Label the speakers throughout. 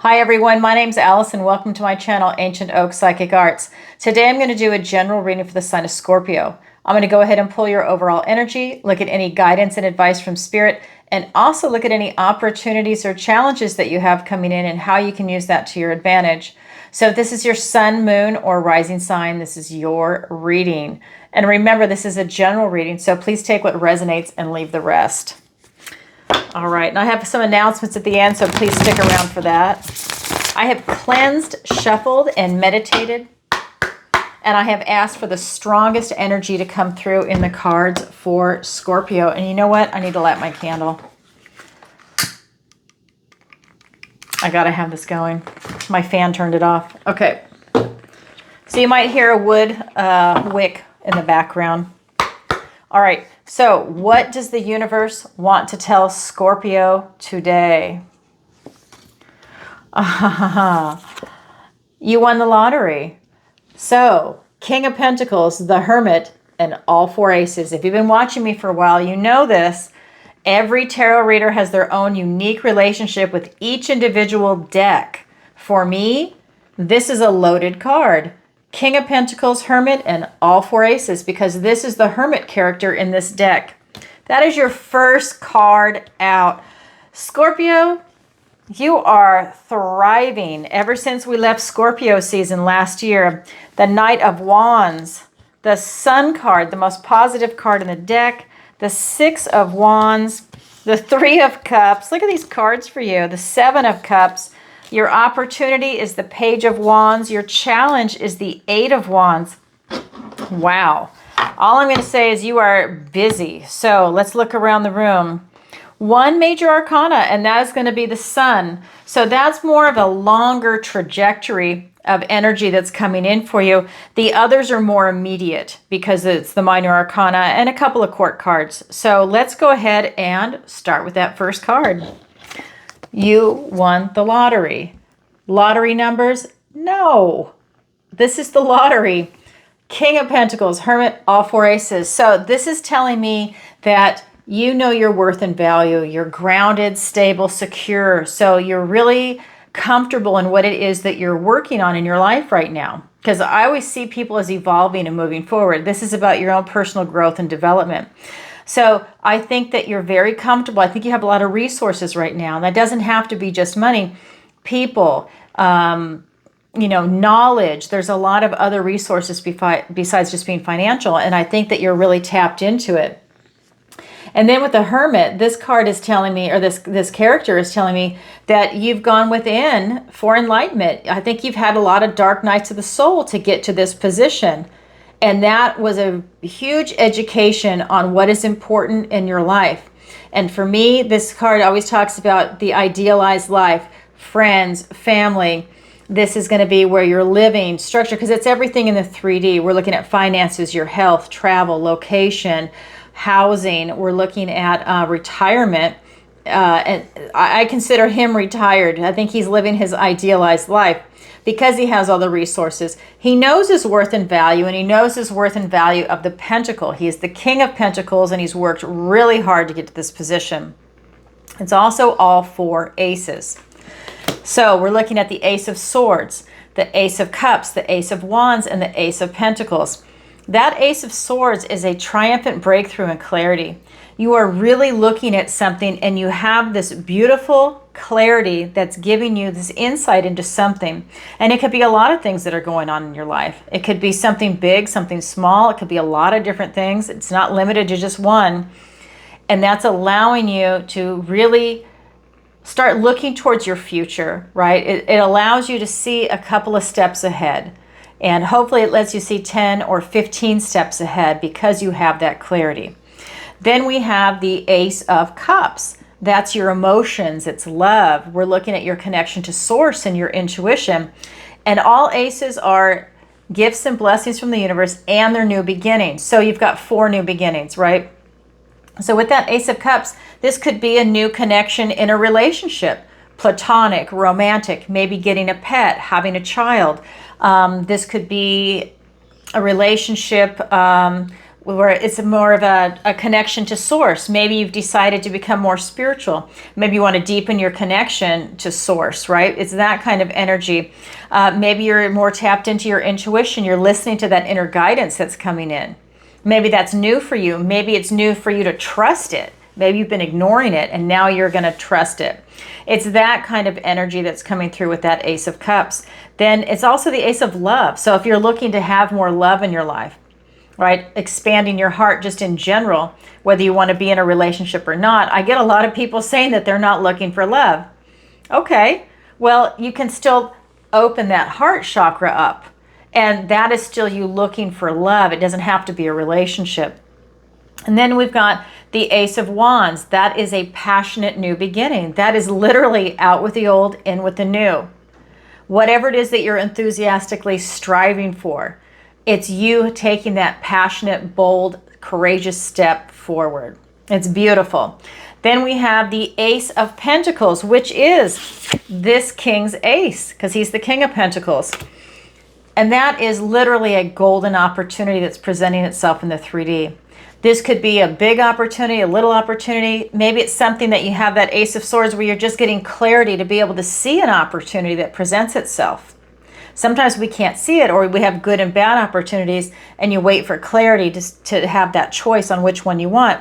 Speaker 1: Hi everyone, my name's Alison. Welcome to my channel, Ancient Oak Psychic Arts. Today I'm going to do a general reading for the sign of Scorpio. I'm going to go ahead and pull your overall energy, look at any guidance and advice from Spirit, and also look at any opportunities or challenges that you have coming in and how you can use that to your advantage. So if this is your sun, moon, or rising sign, this is your reading. And remember, this is a general reading, so please take what resonates and leave the rest. All right, and I have some announcements at the end, so please stick around for that. I have cleansed, shuffled, and meditated, and I have asked for the strongest energy to come through in the cards for Scorpio. And you know what? I need to light my candle. I gotta have this going. My fan turned it off. Okay. So you might hear a wood wick in the background. All right, so what does the universe want to tell Scorpio today? You won the lottery. So, King of Pentacles, the Hermit, and all four aces. If you've been watching me for a while, you know this. Every tarot reader has their own unique relationship with each individual deck. For me, this is a loaded card. King of Pentacles, Hermit, and all four aces, because this is the Hermit character in this deck. That is your first card out. Scorpio, you are thriving. Ever since we left Scorpio season last year, the Knight of Wands, the Sun card, the most positive card in the deck, the Six of Wands, the Three of Cups. Look at these cards for you. The Seven of Cups. Your opportunity is the Page of Wands. Your challenge is the Eight of Wands. Wow. All I'm going to say is you are busy. So let's look around the room. One major arcana, and that is going to be the Sun. So that's more of a longer trajectory of energy that's coming in for you. The others are more immediate because it's the minor arcana and a couple of court cards. So let's go ahead and start with that first card. You won the lottery. Lottery numbers? No. This is the lottery. King of Pentacles, Hermit, all four aces. So this is telling me that you know your worth and value. You're grounded, stable, secure. So you're really comfortable in what it is that you're working on in your life right now. Because I always see people as evolving and moving forward. This is about your own personal growth and development. So I think that you're very comfortable. I think you have a lot of resources right now. And that doesn't have to be just money. People, knowledge. There's a lot of other resources besides just being financial. And I think that you're really tapped into it. And then with the Hermit, this card is telling me, or this character is telling me that you've gone within for enlightenment. I think you've had a lot of dark nights of the soul to get to this position. And that was a huge education on what is important in your life. And for me, this card always talks about the idealized life, friends, family. This is going to be where you're living, structure, because it's everything in the 3D. We're looking at finances, your health, travel, location, housing. We're looking at retirement. And I consider him retired. I think he's living his idealized life. Because he has all the resources, he knows his worth and value, and he knows his worth and value of the Pentacle. He is the King of Pentacles, and he's worked really hard to get to this position. It's also all four aces. So we're looking at the Ace of Swords, the Ace of Cups, the Ace of Wands, and the Ace of Pentacles. That Ace of Swords is a triumphant breakthrough and clarity. You are really looking at something, and you have this beautiful clarity that's giving you this insight into something. And it could be a lot of things that are going on in your life. It could be something big, something small. It could be a lot of different things. It's not limited to just one. And that's allowing you to really start looking towards your future, right? It allows you to see a couple of steps ahead. And hopefully it lets you see 10 or 15 steps ahead because you have that clarity. Then we have the Ace of Cups. That's your emotions. It's love. We're looking at your connection to source and your intuition. And all aces are gifts and blessings from the universe, and they're new beginnings. So you've got 4 new beginnings, right? So with that Ace of Cups, this could be a new connection in a relationship. Platonic, romantic, maybe getting a pet, having a child. This could be a relationship where it's more of a connection to source. Maybe you've decided to become more spiritual. Maybe you want to deepen your connection to source, right? It's that kind of energy. Maybe you're more tapped into your intuition. You're listening to that inner guidance that's coming in. Maybe that's new for you. Maybe it's new for you to trust it. Maybe you've been ignoring it and now you're going to trust it. It's that kind of energy that's coming through with that Ace of Cups. Then it's also the Ace of Love. So if you're looking to have more love in your life, right, expanding your heart just in general, whether you want to be in a relationship or not, I get a lot of people saying that they're not looking for love. Okay, well, you can still open that heart chakra up, and that is still you looking for love. It doesn't have to be a relationship. And then we've got the Ace of Wands. That is a passionate new beginning. That is literally out with the old, in with the new. Whatever it is that you're enthusiastically striving for, it's you taking that passionate, bold, courageous step forward. It's beautiful. Then we have the Ace of Pentacles, which is this King's ace, because he's the King of Pentacles. And that is literally a golden opportunity that's presenting itself in the 3D. This could be a big opportunity, a little opportunity. Maybe it's something that you have that Ace of Swords where you're just getting clarity to be able to see an opportunity that presents itself. Sometimes we can't see it, or we have good and bad opportunities, and you wait for clarity to have that choice on which one you want.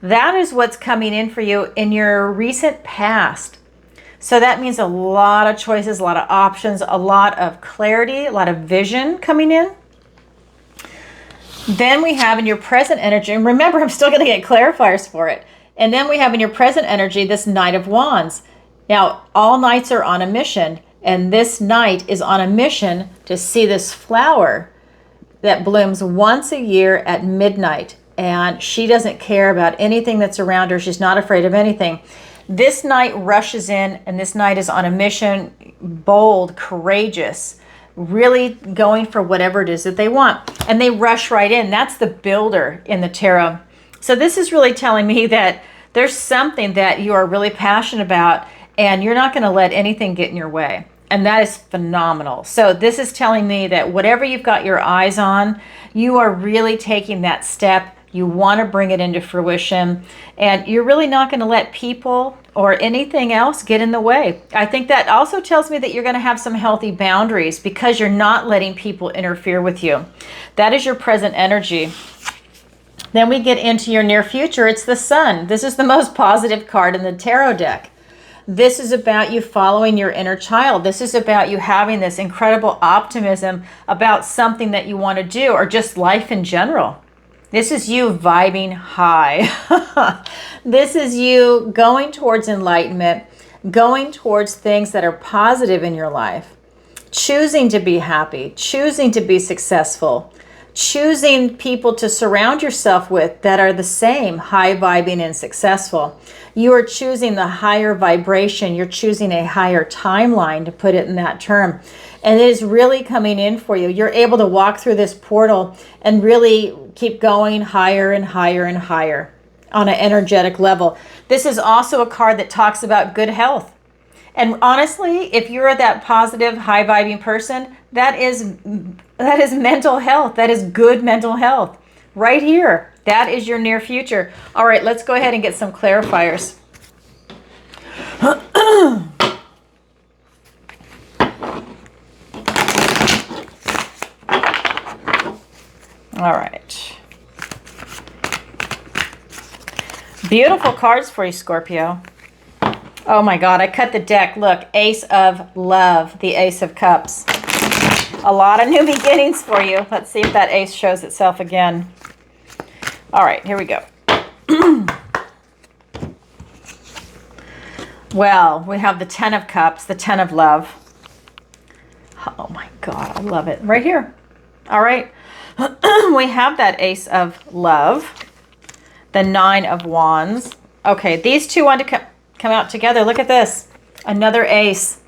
Speaker 1: That is what's coming in for you in your recent past. So that means a lot of choices, a lot of options, a lot of clarity, a lot of vision coming in. Then we have in your present energy, and remember, I'm still going to get clarifiers for it. And then we have in your present energy this Knight of Wands. Now, all knights are on a mission, and this knight is on a mission to see this flower that blooms once a year at midnight. And she doesn't care about anything that's around her. She's not afraid of anything. This knight rushes in, and this knight is on a mission, bold, courageous, really going for whatever it is that they want. And they rush right in. That's the builder in the tarot. So this is really telling me that there's something that you are really passionate about, and you're not going to let anything get in your way. And that is phenomenal. So this is telling me that whatever you've got your eyes on, you are really taking that step. You want to bring it into fruition, and you're really not going to let people or anything else get in the way. I think that also tells me that you're going to have some healthy boundaries because you're not letting people interfere with you. That is your present energy. Then we get into your near future. It's the Sun. This is the most positive card in the tarot deck. This is about you following your inner child. This is about you having this incredible optimism about something that you want to do, or just life in general. This is you vibing high. This is you going towards enlightenment, going towards things that are positive in your life, choosing to be happy, choosing to be successful, choosing people to surround yourself with that are the same, high vibing and successful. You are choosing the higher vibration. You're choosing a higher timeline, to put it in that term. And it is really coming in for you. You're able to walk through this portal and really keep going higher and higher and higher on an energetic level. This is also a card that talks about good health. And honestly, if you're that positive, high-vibing person, that is mental health. That is good mental health. Right here. That is your near future. All right, let's go ahead and get some clarifiers. All right. Beautiful cards for you, Scorpio. Oh my God, I cut the deck. Look, Ace of Love, the Ace of Cups. A lot of new beginnings for you. Let's see if that ace shows itself again. All right, here we go. Well, we have the 10 of Cups, the 10 of Love. Oh my God, I love it. Right here. All right. We have that Ace of Love, the 9 of Wands. Okay, these two want to come out together. Look at this. Another ace.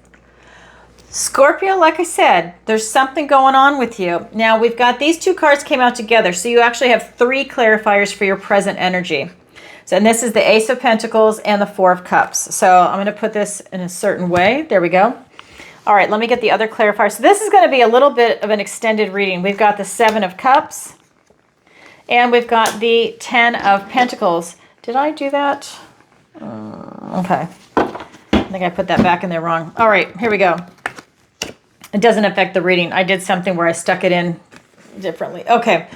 Speaker 1: Scorpio, like I said, there's something going on with you. Now, we've got these two cards came out together, so you actually have 3 clarifiers for your present energy. So, and this is the Ace of Pentacles and the 4 of Cups. So I'm going to put this in a certain way. There we go. All right, let me get the other clarifier. So this is going to be a little bit of an extended reading. We've got the 7 of Cups And we've got the 10 of Pentacles. Did I do that? Okay. I think I put that back in there wrong. All right, here we go. It doesn't affect the reading. I did something where I stuck it in differently. Okay.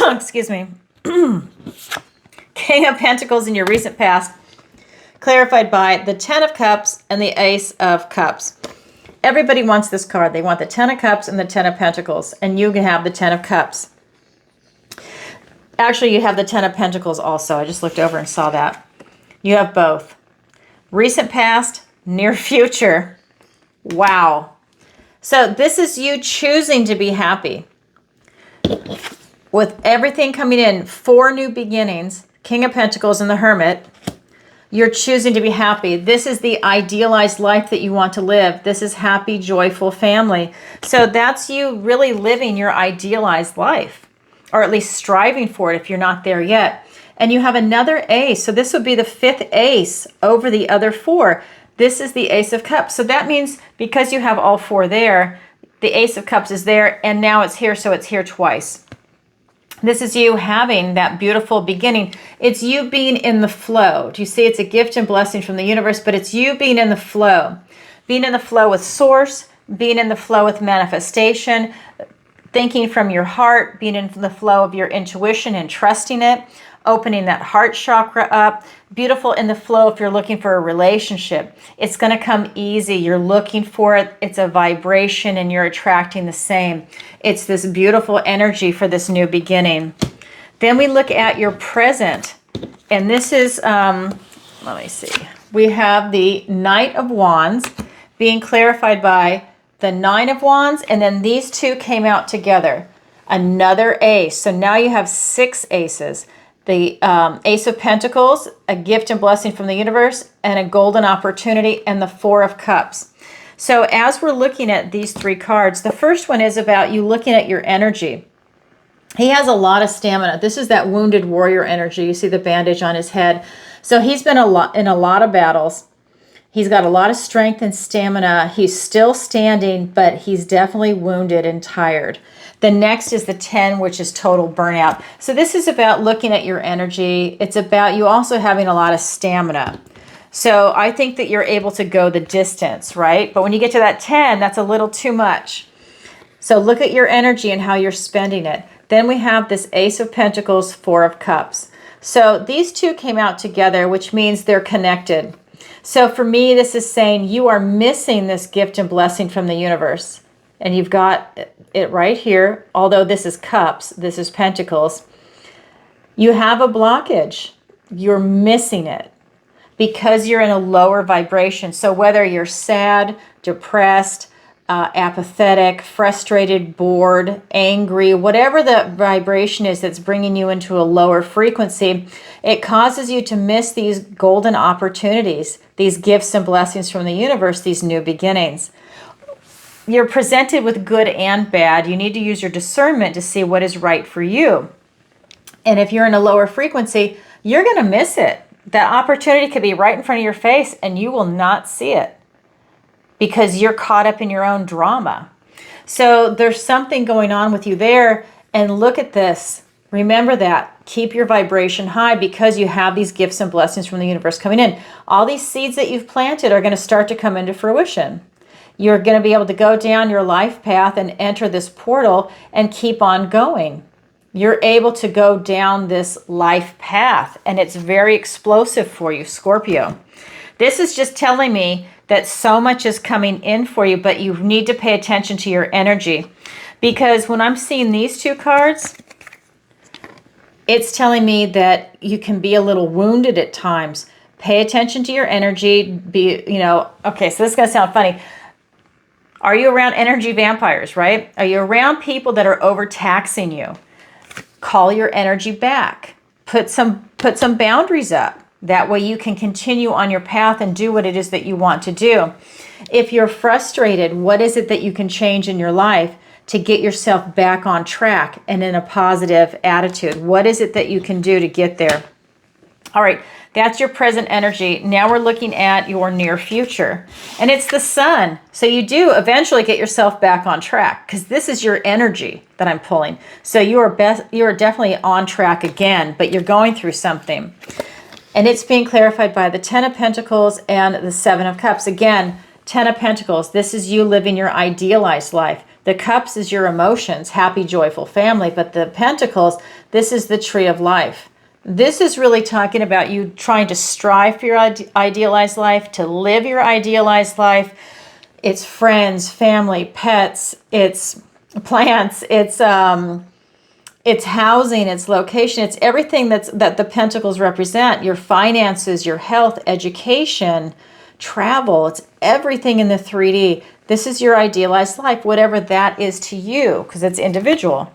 Speaker 1: Excuse me. King of Pentacles in your recent past, clarified by the 10 of Cups and the Ace of Cups. Everybody wants this card. They want the 10 of Cups and the 10 of Pentacles, and you can have the 10 of Cups. Actually, you have the 10 of Pentacles also. I just looked over and saw that. You have both. Recent past, near future. Wow. So this is you choosing to be happy. With everything coming in, 4 new beginnings, King of Pentacles and the Hermit, you're choosing to be happy. This is the idealized life that you want to live. This is happy, joyful family. So that's you really living your idealized life, or at least striving for it if you're not there yet. And you have another ace. So this would be the 5th ace over the other 4. This is the Ace of Cups. So that means because you have all 4 there, the Ace of Cups is there, and now it's here, so it's here twice. This is you having that beautiful beginning. It's you being in the flow. Do you see? It's a gift and blessing from the universe, but it's you being in the flow. Being in the flow with source, being in the flow with manifestation, thinking from your heart, being in the flow of your intuition and trusting it, opening that heart chakra up. Beautiful in the flow if you're looking for a relationship. It's going to come easy. You're looking for it. It's a vibration and you're attracting the same. It's this beautiful energy for this new beginning. Then we look at your present. And this is, let me see. We have the Knight of Wands being clarified by the 9 of Wands. And then these two came out together. Another ace. So now you have 6 aces. The Ace of Pentacles, a gift and blessing from the universe, and a golden opportunity, and the 4 of Cups. So as we're looking at these 3 cards, the first one is about you looking at your energy. He has a lot of stamina. This is that wounded warrior energy. You see the bandage on his head. So he's been in a lot of battles. He's got a lot of strength and stamina. He's still standing, but he's definitely wounded and tired. The next is the 10, which is total burnout. So this is about looking at your energy. It's about you also having a lot of stamina. So I think that you're able to go the distance, right? But when you get to that 10, that's a little too much. So look at your energy and how you're spending it. Then we have this Ace of Pentacles, 4 of Cups. So these two came out together, which means they're connected. So for me, this is saying you are missing this gift and blessing from the universe. And you've got it right here. Although this is Cups, this is Pentacles. You have a blockage. You're missing it because you're in a lower vibration. So whether you're sad, depressed, apathetic, frustrated, bored, angry, whatever the vibration is that's bringing you into a lower frequency, it causes you to miss these golden opportunities, these gifts and blessings from the universe, these new beginnings. You're presented with good and bad. You need to use your discernment to see what is right for you. And if you're in a lower frequency, you're going to miss it. That opportunity could be right in front of your face and you will not see it because you're caught up in your own drama. So there's something going on with you there. And look at this. Remember that. Keep your vibration high because you have these gifts and blessings from the universe coming in. All these seeds that you've planted are going to start to come into fruition. You're going to be able to go down your life path and enter this portal and keep on going. You're able to go down this life path, and it's very explosive for you, Scorpio. This is just telling me that so much is coming in for you, but you need to pay attention to your energy. Because when I'm seeing these 2 cards, it's telling me that you can be a little wounded at times. Pay attention to your energy. Okay, so this is going to sound funny. Are you around energy vampires, right? Are you around people that are overtaxing you? Call your energy back. Put some boundaries up. That way you can continue on your path and do what it is that you want to do. If you're frustrated, what is it that you can change in your life to get yourself back on track and in a positive attitude? What is it that you can do to get there? All right, That's your present energy. Now we're looking at your near future. And it's the sun. So you do eventually get yourself back on track because this is your energy that I'm pulling. So you are definitely on track again, but you're going through something. And it's being clarified by the Ten of Pentacles and the Seven of Cups. Again, Ten of Pentacles, this is you living your idealized life. The Cups is your emotions, happy, joyful family. But the Pentacles, this is the tree of life. This is really talking about you trying to strive for your idealized life, to live your idealized life. It's friends, family, pets, it's plants, it's housing, it's location, it's everything that the Pentacles represent. Your finances, your health, education, travel, it's everything in the 3D. This is your idealized life, whatever that is to you, because it's individual.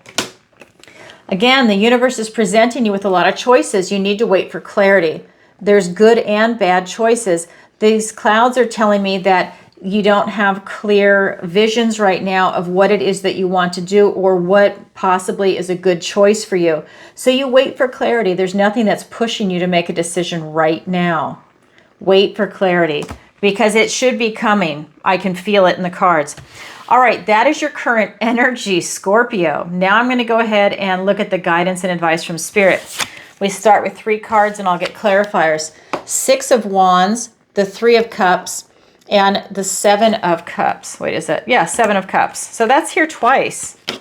Speaker 1: Again, the universe is presenting you with a lot of choices. You need to wait for clarity. There's good and bad choices. These clouds are telling me that you don't have clear visions right now of what it is that you want to do or what possibly is a good choice for you. So you wait for clarity. There's nothing that's pushing you to make a decision right now. Wait for clarity because it should be coming. I can feel it in the cards. All right, that is your current energy, Scorpio. Now I'm going to go ahead and look at the guidance and advice from Spirit. We start with 3 cards and I'll get clarifiers. 6 of Wands, the 3 of Cups, and the 7 of Cups. Wait, is that? Yeah, 7 of Cups. So that's here twice. I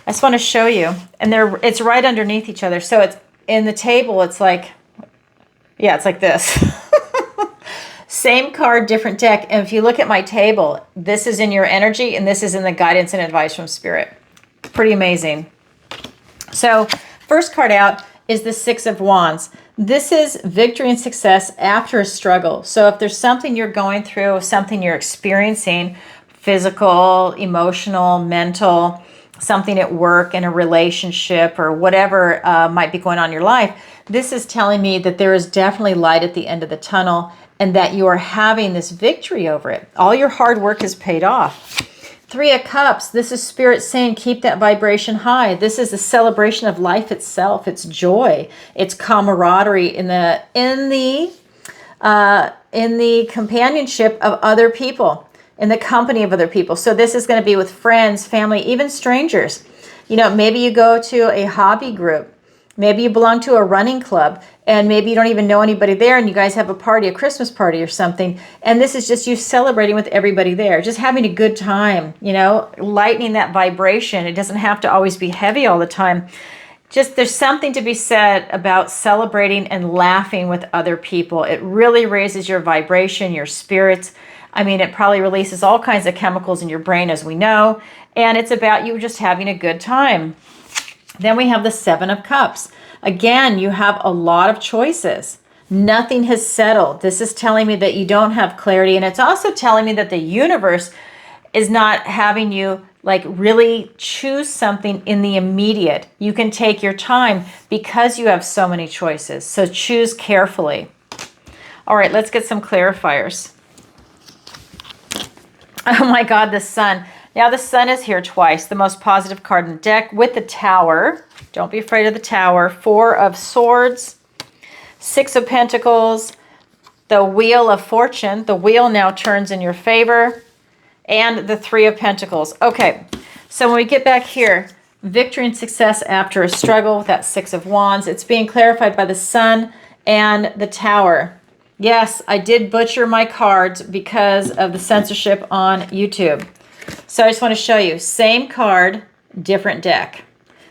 Speaker 1: just want to show you. And it's right underneath each other. So it's in the table, it's like, yeah, it's like this. Same card, different deck. And if you look at my table, this is in your energy and this is in the guidance and advice from Spirit. Pretty amazing. So first card out is the 6 of Wands. This is victory and success after a struggle. So if there's something you're going through, something you're experiencing, physical, emotional, mental, something at work, in a relationship, or whatever might be going on in your life, this is telling me that there is definitely light at the end of the tunnel and that you are having this victory over it. All your hard work is paid off. 3 of Cups, this is Spirit saying keep that vibration high. This is a celebration of life itself. It's joy. It's camaraderie in the companionship of other people, in the company of other people. So this is going to be with friends, family, even strangers. You know, maybe you go to a hobby group. Maybe you belong to a running club and maybe you don't even know anybody there and you guys have a party, a Christmas party or something. And this is just you celebrating with everybody there, just having a good time, you know, lightening that vibration. It doesn't have to always be heavy all the time. Just there's something to be said about celebrating and laughing with other people. It really raises your vibration, your spirits. I mean, it probably releases all kinds of chemicals in your brain, as we know. And it's about you just having a good time. Then we have the 7 of Cups. Again, you have a lot of choices. Nothing has settled. This is telling me that you don't have clarity. And it's also telling me that the universe is not having you like really choose something in the immediate. You can take your time because you have so many choices. So choose carefully. All right, let's get some clarifiers. Oh my God, the Sun. Now the Sun is here twice, the most positive card in the deck with the Tower. Don't be afraid of the Tower. 4 of Swords, 6 of Pentacles, the Wheel of Fortune. The wheel now turns in your favor, and the 3 of Pentacles. Okay, so when we get back here, victory and success after a struggle, that 6 of Wands. It's being clarified by the Sun and the Tower. Yes, I did butcher my cards because of the censorship on YouTube. So I just want to show you, same card, different deck.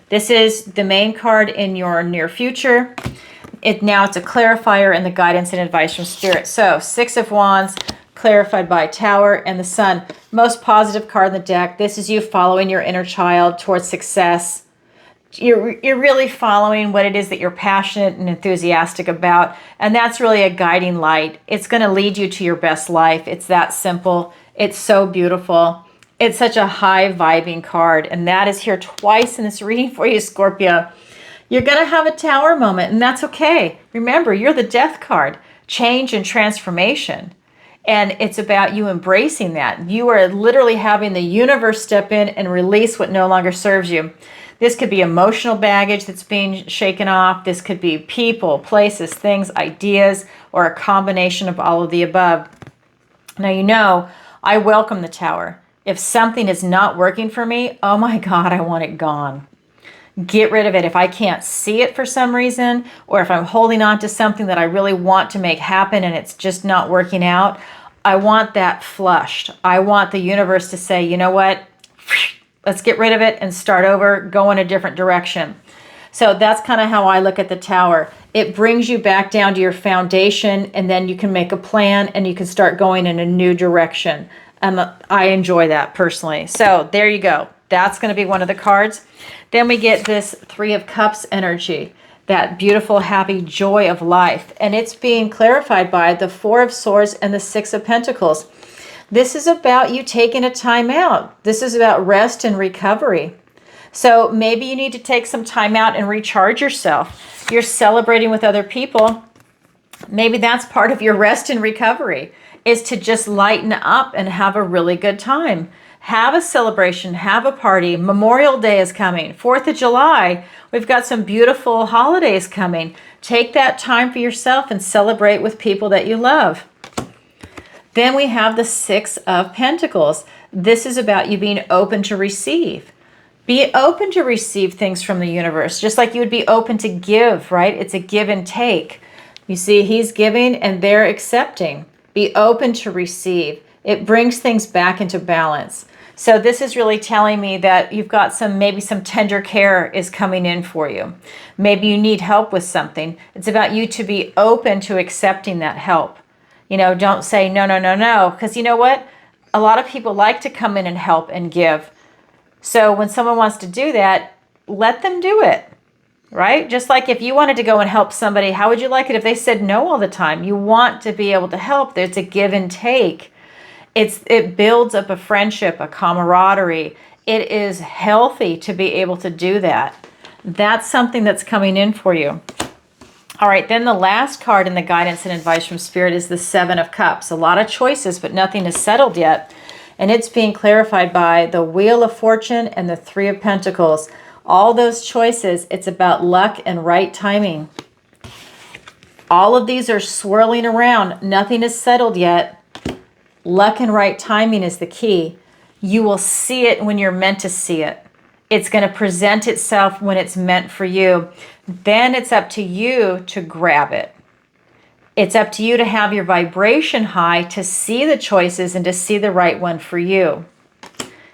Speaker 1: This is the main card in your near future. Now it's a clarifier and the guidance and advice from Spirit. So 6 of Wands, clarified by Tower and the Sun. Most positive card in the deck. This is you following your inner child towards success. You're really following what it is that you're passionate and enthusiastic about. And that's really a guiding light. It's going to lead you to your best life. It's that simple. It's so beautiful. It's such a high vibing card. And that is here twice in this reading for you, Scorpio. You're going to have a Tower moment, and that's okay. Remember, you're the Death card. Change and transformation. And it's about you embracing that. You are literally having the universe step in and release what no longer serves you. This could be emotional baggage that's being shaken off. This could be people, places, things, ideas, or a combination of all of the above. Now, you know, I welcome the Tower. If something is not working for me, oh my God, I want it gone. Get rid of it. If I can't see it for some reason, or if I'm holding on to something that I really want to make happen and it's just not working out, I want that flushed. I want the universe to say, you know what? Let's get rid of it and start over, go in a different direction. So that's kind of how I look at the Tower. It brings you back down to your foundation, and then you can make a plan and you can start going in a new direction. I enjoy that personally. So there you go. That's going to be one of the cards. Then we get this Three of Cups energy, that beautiful, happy joy of life. And it's being clarified by the Four of Swords and the Six of Pentacles. This is about you taking a time out. This is about rest and recovery. So maybe you need to take some time out and recharge yourself. You're celebrating with other people. Maybe that's part of your rest and recovery, is to just lighten up and have a really good time. Have a celebration, have a party. Memorial Day is coming. 4th of July, we've got some beautiful holidays coming. Take that time for yourself and celebrate with people that you love. Then we have the Six of Pentacles. This is about you being open to receive. Be open to receive things from the universe, just like you would be open to give, right? It's a give and take. You see, he's giving and they're accepting. Be open to receive. It brings things back into balance. So this is really telling me that you've got maybe some tender care is coming in for you. Maybe you need help with something. It's about you to be open to accepting that help. You know, don't say no, no, no, no, because you know what? A lot of people like to come in and help and give. So when someone wants to do that, let them do it, right? Just like if you wanted to go and help somebody, how would you like it if they said no all the time? You want to be able to help. There's a give and take. It builds up a friendship, a camaraderie. It is healthy to be able to do that. That's something that's coming in for you. All right, then the last card in the guidance and advice from Spirit is the Seven of Cups. A lot of choices, but nothing is settled yet. And it's being clarified by the Wheel of Fortune and the Three of Pentacles. All those choices, it's about luck and right timing. All of these are swirling around. Nothing is settled yet. Luck and right timing is the key. You will see it when you're meant to see it. It's going to present itself when it's meant for you. Then it's up to you to grab it. It's up to you to have your vibration high to see the choices and to see the right one for you.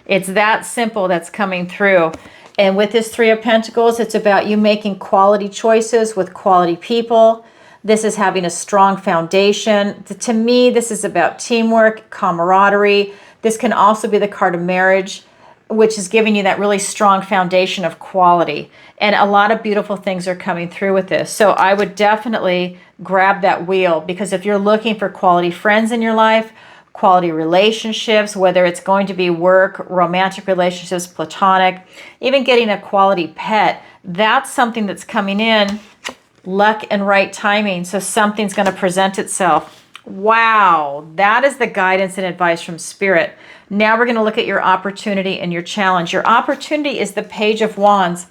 Speaker 1: It's that simple that's coming through. And with this Three of Pentacles, it's about you making quality choices with quality people. This is having a strong foundation. To me, this is about teamwork, camaraderie. This can also be the card of marriage, which is giving you that really strong foundation of quality. And a lot of beautiful things are coming through with this. So I would definitely grab that wheel, because if you're looking for quality friends in your life, quality relationships, whether it's going to be work, romantic relationships, platonic, even getting a quality pet, that's something that's coming in. Luck and right timing. So something's going to present itself. Wow, that is the guidance and advice from Spirit. Now we're going to look at your opportunity and your challenge. Your opportunity is the Page of Wands.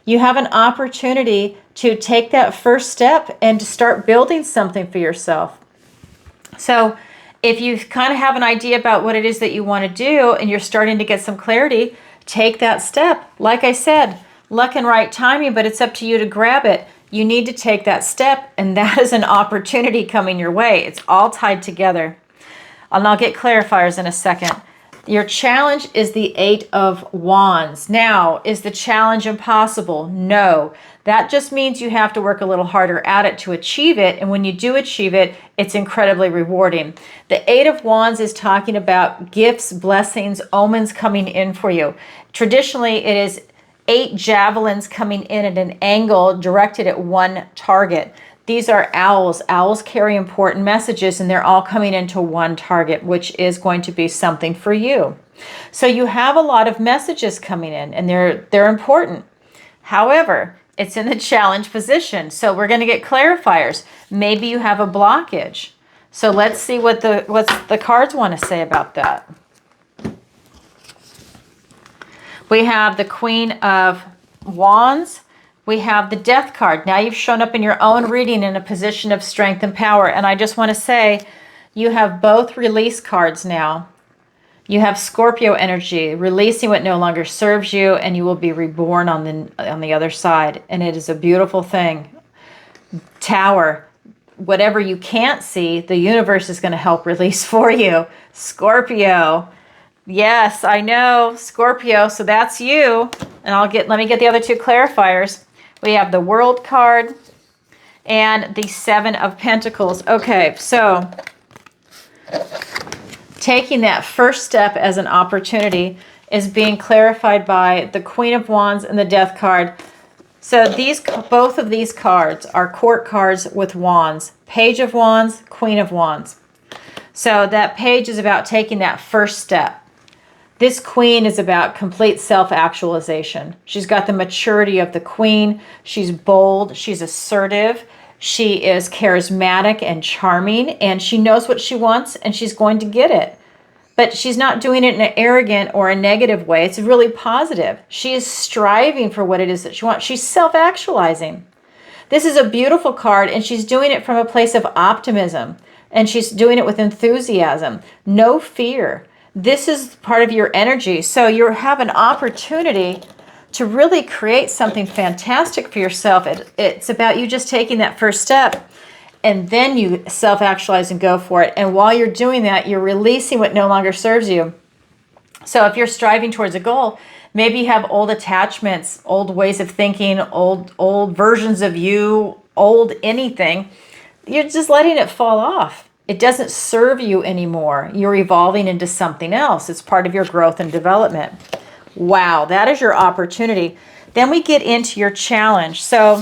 Speaker 1: You have an opportunity to take that first step and to start building something for yourself. So if you kind of have an idea about what it is that you want to do and you're starting to get some clarity, take that step. Like I said, luck and right timing, but it's up to you to grab it. You need to take that step, and that is an opportunity coming your way. It's all tied together. And I'll get clarifiers in a second. Your challenge is the Eight of Wands. Now, is the challenge impossible? No. That just means you have to work a little harder at it to achieve it. And when you do achieve it, it's incredibly rewarding. The Eight of Wands is talking about gifts, blessings, omens coming in for you. Traditionally, it is 8 javelins coming in at an angle directed at one target. These are owls. Owls carry important messages, and they're all coming into one target, which is going to be something for you. So you have a lot of messages coming in, and they're important. However, it's in the challenge position. So we're going to get clarifiers. Maybe you have a blockage. So let's see what the cards want to say about that. We have the Queen of Wands, we have the Death card. Now you've shown up in your own reading in a position of strength and power. And I just want to say, you have both release cards now. You have Scorpio energy, releasing what no longer serves you, and you will be reborn on the other side. And it is a beautiful thing. Tower, whatever you can't see, the universe is going to help release for you. Scorpio. Yes, I know, Scorpio. So that's you. And let me get the other two clarifiers. We have the World card and the Seven of Pentacles. Okay, so taking that first step as an opportunity is being clarified by the Queen of Wands and the Death card. So both of these cards are court cards with wands. Page of Wands, Queen of Wands. So that page is about taking that first step. This queen is about complete self-actualization. She's got the maturity of the queen. She's bold. She's assertive. She is charismatic and charming, and she knows what she wants, and she's going to get it. But she's not doing it in an arrogant or a negative way. It's really positive. She is striving for what it is that she wants. She's self-actualizing. This is a beautiful card, and she's doing it from a place of optimism, and she's doing it with enthusiasm, no fear. This is part of your energy. So you have an opportunity to really create something fantastic for yourself. It's about you just taking that first step, and then you self-actualize and go for it. And while you're doing that, you're releasing what no longer serves you. So if you're striving towards a goal, maybe you have old attachments, old ways of thinking, old versions of you, old anything. You're just letting it fall off. It doesn't serve you anymore. You're evolving into something else. It's part of your growth and development. Wow, that is your opportunity. Then we get into your challenge. So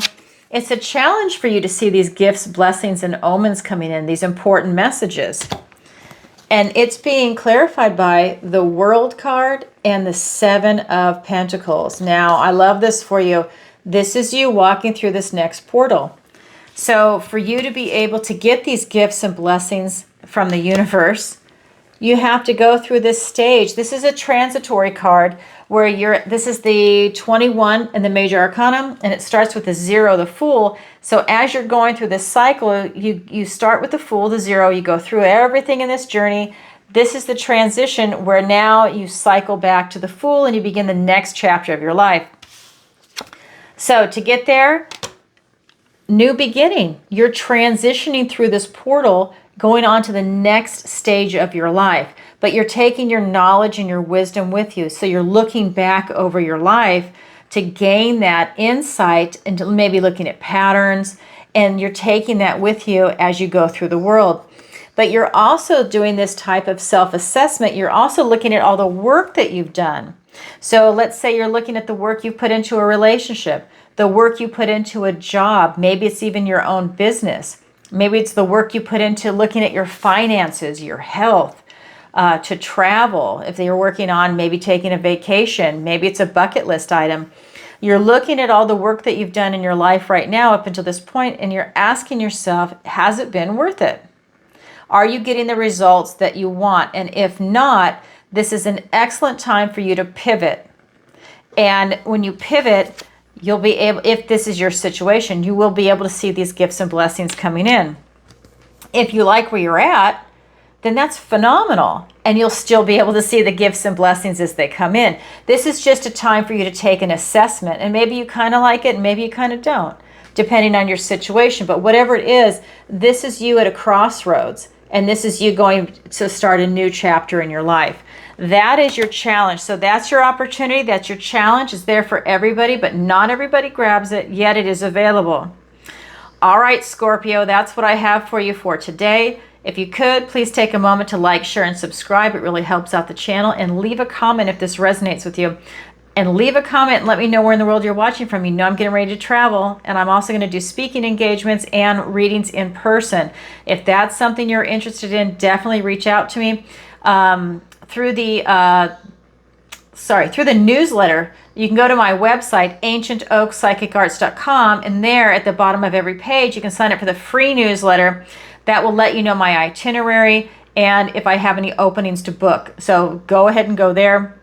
Speaker 1: it's a challenge for you to see these gifts, blessings, and omens coming in, these important messages. And it's being clarified by the World card and the Seven of Pentacles. Now, I love this for you. This is you walking through this next portal. So for you to be able to get these gifts and blessings from the universe, you have to go through this stage. This is a transitory card where this is the 21 in the major arcanum, and it starts with the 0, the Fool. So as you're going through this cycle, you start with the Fool, the 0, you go through everything in this journey. This is the transition where now you cycle back to the Fool and you begin the next chapter of your life. So to get there, new beginning. You're transitioning through this portal, going on to the next stage of your life. But you're taking your knowledge and your wisdom with you. So you're looking back over your life to gain that insight into maybe looking at patterns, and you're taking that with you as you go through the world. But you're also doing this type of self-assessment. You're also looking at all the work that you've done. So let's say you're looking at the work you put into a relationship, the work you put into a job. Maybe it's even your own business. Maybe it's the work you put into looking at your finances, your health, to travel. If you're working on maybe taking a vacation, maybe it's a bucket list item. You're looking at all the work that you've done in your life right now up until this point, and you're asking yourself, has it been worth it? Are you getting the results that you want? And if not, this is an excellent time for you to pivot. And when you pivot, you'll be able, if this is your situation, you will be able to see these gifts and blessings coming in. If you like where you're at, then that's phenomenal. And you'll still be able to see the gifts and blessings as they come in. This is just a time for you to take an assessment. And maybe you kind of like it, and maybe you kind of don't, depending on your situation. But whatever it is, this is you at a crossroads. And this is you going to start a new chapter in your life. That is your challenge. So that's your opportunity. That's your challenge. It's there for everybody, but not everybody grabs it, yet it is available. All right, Scorpio, that's what I have for you for today. If you could, please take a moment to like, share, and subscribe. It really helps out the channel. And leave a comment if this resonates with you. And leave a comment and let me know where in the world you're watching from. You know I'm getting ready to travel, and I'm also going to do speaking engagements and readings in person. If that's something you're interested in, definitely reach out to me. Through the newsletter. You can go to my website, ancientoakpsychicarts.com, and there at the bottom of every page you can sign up for the free newsletter. That will let you know my itinerary and if I have any openings to book. So go ahead and go there.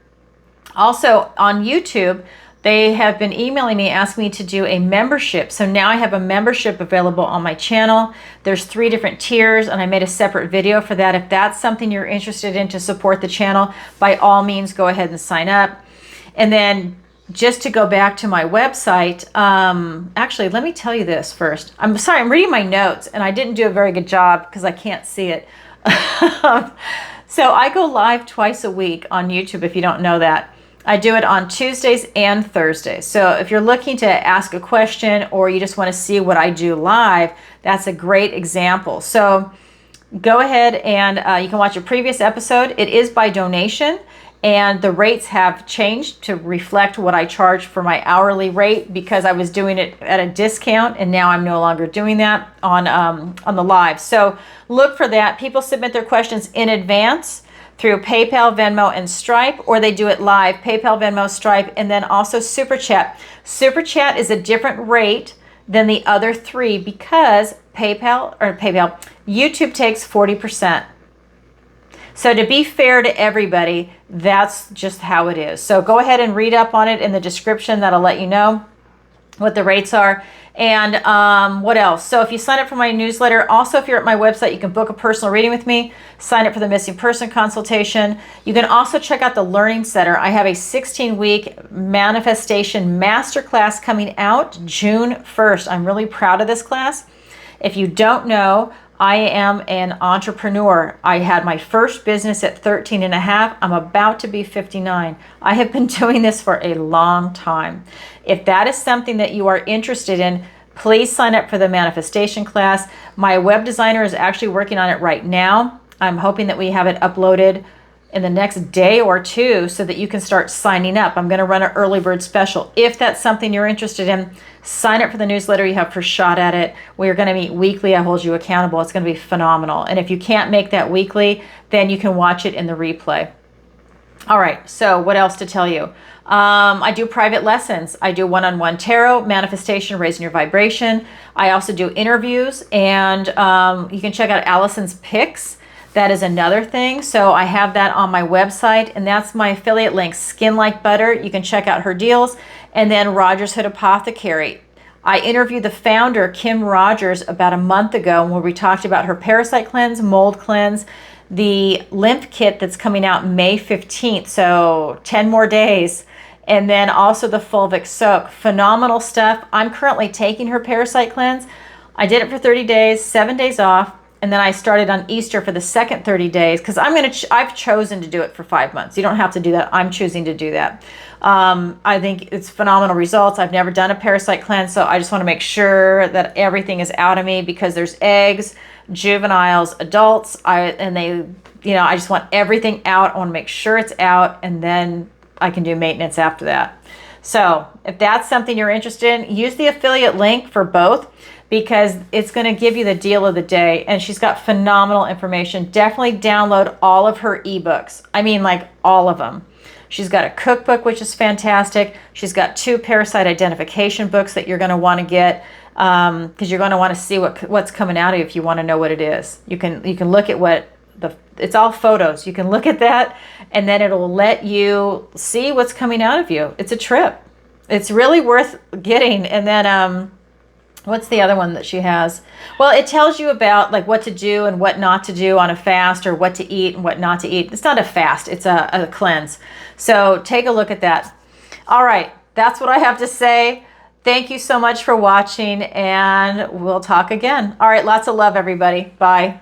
Speaker 1: Also on YouTube, they have been emailing me asking me to do a membership. So now I have a membership available on my channel. There's 3 different tiers, and I made a separate video for that. If that's something you're interested in to support the channel, by all means, go ahead and sign up. And then just to go back to my website, actually, let me tell you this first. I'm sorry, I'm reading my notes, and I didn't do a very good job because I can't see it. So I go live twice a week on YouTube, if you don't know that. I do it on Tuesdays and Thursdays. So if you're looking to ask a question or you just want to see what I do live, that's a great example. So go ahead and you can watch a previous episode. It is by donation, and the rates have changed to reflect what I charge for my hourly rate, because I was doing it at a discount, and now I'm no longer doing that on the live. So look for that. People submit their questions in advance through PayPal, Venmo, and Stripe, or they do it live, PayPal, Venmo, Stripe, and then also SuperChat. SuperChat is a different rate than the other 3 because YouTube takes 40%. So to be fair to everybody, that's just how it is. So go ahead and read up on it in the description. That'll let you know what the rates are. And what else? So if you sign up for my newsletter, also if you're at my website, you can book a personal reading with me, sign up for the missing person consultation. You can also check out the Learning Center. I have a 16-week manifestation masterclass coming out June 1st. I'm really proud of this class. If you don't know, I am an entrepreneur. I had my first business at 13 and a half. I'm about to be 59. I have been doing this for a long time. If that is something that you are interested in, please sign up for the manifestation class. My web designer is actually working on it right now. I'm hoping that we have it uploaded in the next day or 2 so that you can start signing up. I'm going to run an early bird special. If that's something you're interested in, sign up for the newsletter. You have first shot at it. We're going to meet weekly. I hold you accountable. It's going to be phenomenal. And if you can't make that weekly, then you can watch it in the replay. All right, so what else to tell you? I do private lessons. I do one-on-one tarot, manifestation, raising your vibration. I also do interviews, and you can check out Alison's picks. That is another thing. So I have that on my website, and that's my affiliate link, Skin Like Butter. You can check out her deals. And then Rogers Hood Apothecary. I interviewed the founder, Kim Rogers, about a month ago, where we talked about her parasite cleanse, mold cleanse, the lymph kit that's coming out May 15th, so 10 more days. And then also the fulvic soak. Phenomenal stuff. I'm currently taking her parasite cleanse. I did it for 30 days, 7 days off. And then I started on Easter for the second 30 days because I've chosen to do it for 5 months. You don't have to do that. I'm choosing to do that. I think it's phenomenal results. I've never done a parasite cleanse, so I just want to make sure that everything is out of me because there's eggs, juveniles, adults. I just want everything out. I want to make sure it's out, and then I can do maintenance after that. So if that's something you're interested in, use the affiliate link for both, because it's going to give you the deal of the day. And she's got phenomenal information. Definitely download all of her ebooks. I mean, like all of them. She's got a cookbook, which is fantastic. She's got 2 parasite identification books that you're going to want to get because you're going to want to see what's coming out of you if you want to know what it is. You can look at it's all photos. You can look at that, and then it'll let you see what's coming out of you. It's a trip. It's really worth getting. And then what's the other one that she has? Well, it tells you about like what to do and what not to do on a fast, or what to eat and what not to eat. It's not a fast, it's a cleanse. So take a look at that. All right, that's what I have to say. Thank you so much for watching, and we'll talk again. All right, lots of love, everybody. Bye.